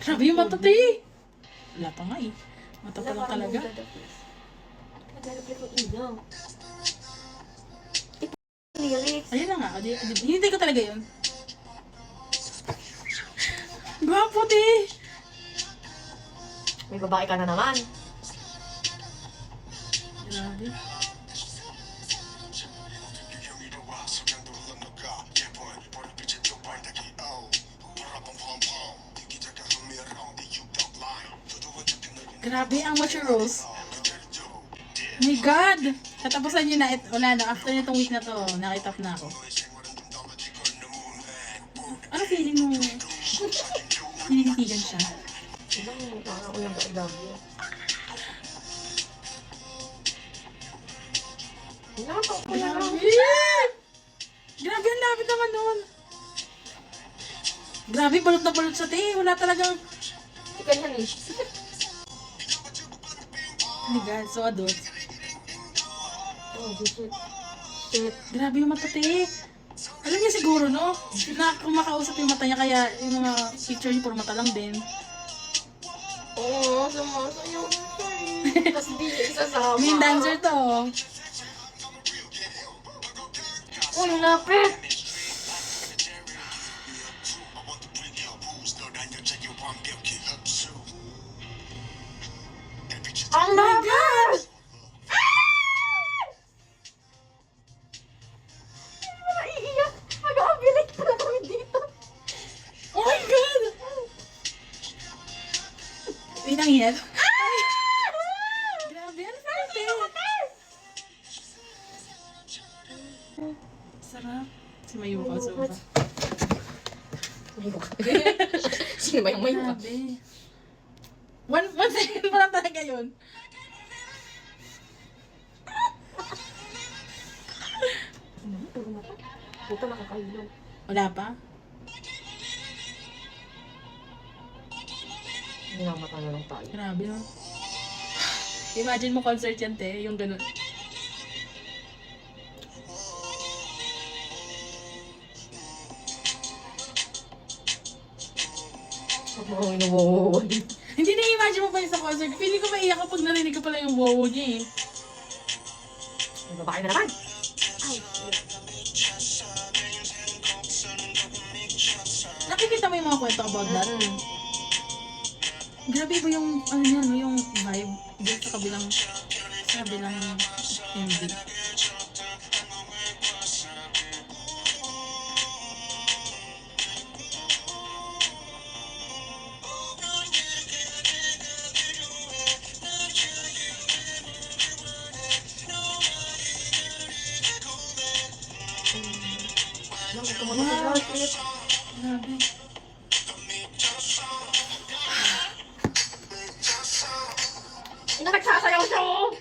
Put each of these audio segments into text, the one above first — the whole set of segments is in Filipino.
Grabe yung mata, te. Wala pa nga eh. Mata pa lang talaga. Naglalagay ko ilaw. Lyrics. Ayun na nga. Hinintay ko talaga yun. Gwapo, te. May babae ka na naman. Grabe. Grabe ang mature roles. My God! Katapusan nyo na, wala na, after nitong week na to, nakitap na ako. Ano feeling mo? Hinihitigan siya. Ibang parang ko yung I love you. Nakatawa ko na lang. Grabe ang lapit naman nun. Grabe, balot na balot sa te. Wala talagang... Ikaw yan eh. Oh my God, so adult. Oh, shit. Shit. Grabe yung mata, te. Alam niya siguro, no? Na kumakausap yung mata niya, kaya yung mga picture niya puro mata lang din. Oo, sumasayaw na siya eh. Tapos di siya isasama. Main dancer to. Oh, lapit! Ang lapit! Naiiyak! Mag-abilik pala kami dito. Oh my God! Wait, ang hirap. Grabe, ano sa te? Sarap. Si Mayuka, sobra. Sino ba yung may Grabe. One second pa lang talaga yun. Puta nakakailaw. Wala pa? Minamata na lang tayo. Grabe, no? Imagine mo concert yan, te. Yung ganun. Oo, inuwawawa din. Hindi na-imagine mo pa yung sa concert. Feeling ko maiyak kapag narinig ko pala yung wow niya eh. May babae na naman. Ay, Nakikita mo yung mga kwento about that? Grabe ba yung, ano yan, yung vibe dito sa kabilang MV. Bakit kumakas sa shit? Grabe. Ina, nagsasayaw siya oh!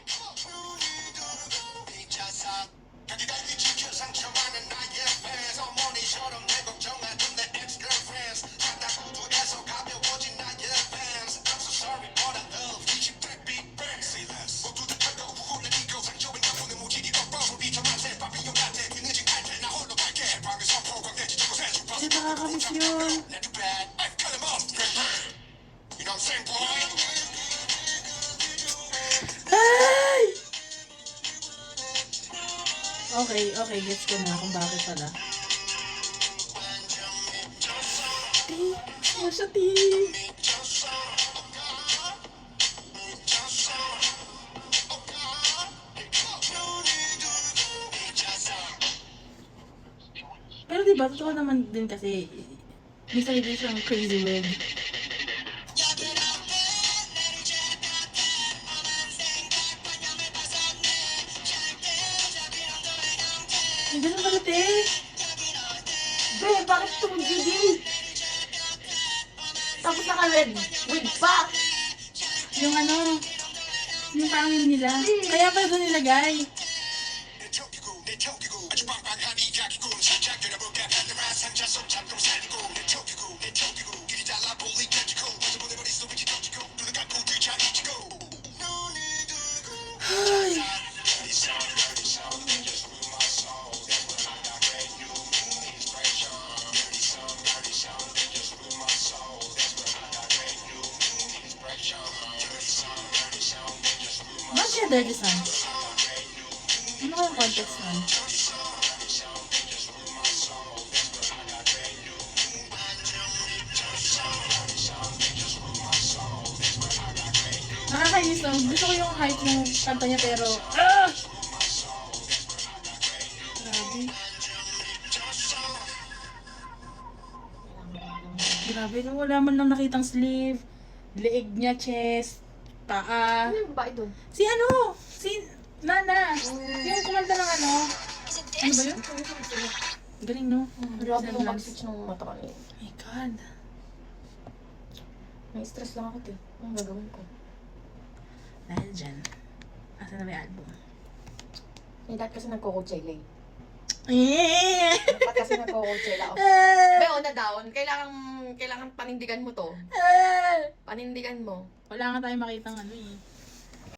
Kasi nakakamiss yun. Ay! Okay, gets ko na kung bakit pala. Ano siya, T? Pero diba, totoo naman din kasi may sarili siyang crazy wig. Ay, ganun pala, te. Be, bakit 2GD? Tapos naka-red wig pa! Yung ano, yung pangil nila. Kaya pala doon nilagay. Ay. Dirty Sun? Ano kayong context nun? Nakakainis lang. Gusto ko yung hype ng kanta niya pero... Ah! Grabe. Grabe, no, wala man lang nakitang sleeve, leeg niya, chest, paa. Ano yung babae doon? Si ano? Si Nana. Yung kumanta ng ano? Ano ba yun? Galing, no? Grabe yung Semblance. pag-switch ng mata ko. Oh my God. May stress lang ako, te. Anong gagawin ko? Dahil dyan. Asa na may album? Eh, dahil kasi nagko-Coachella eh. Eh! Dapat kasi nagko-Coachella ako. Pero na down, kailangan panindigan mo to. Panindigan mo. Wala nga tayong makitang ano eh.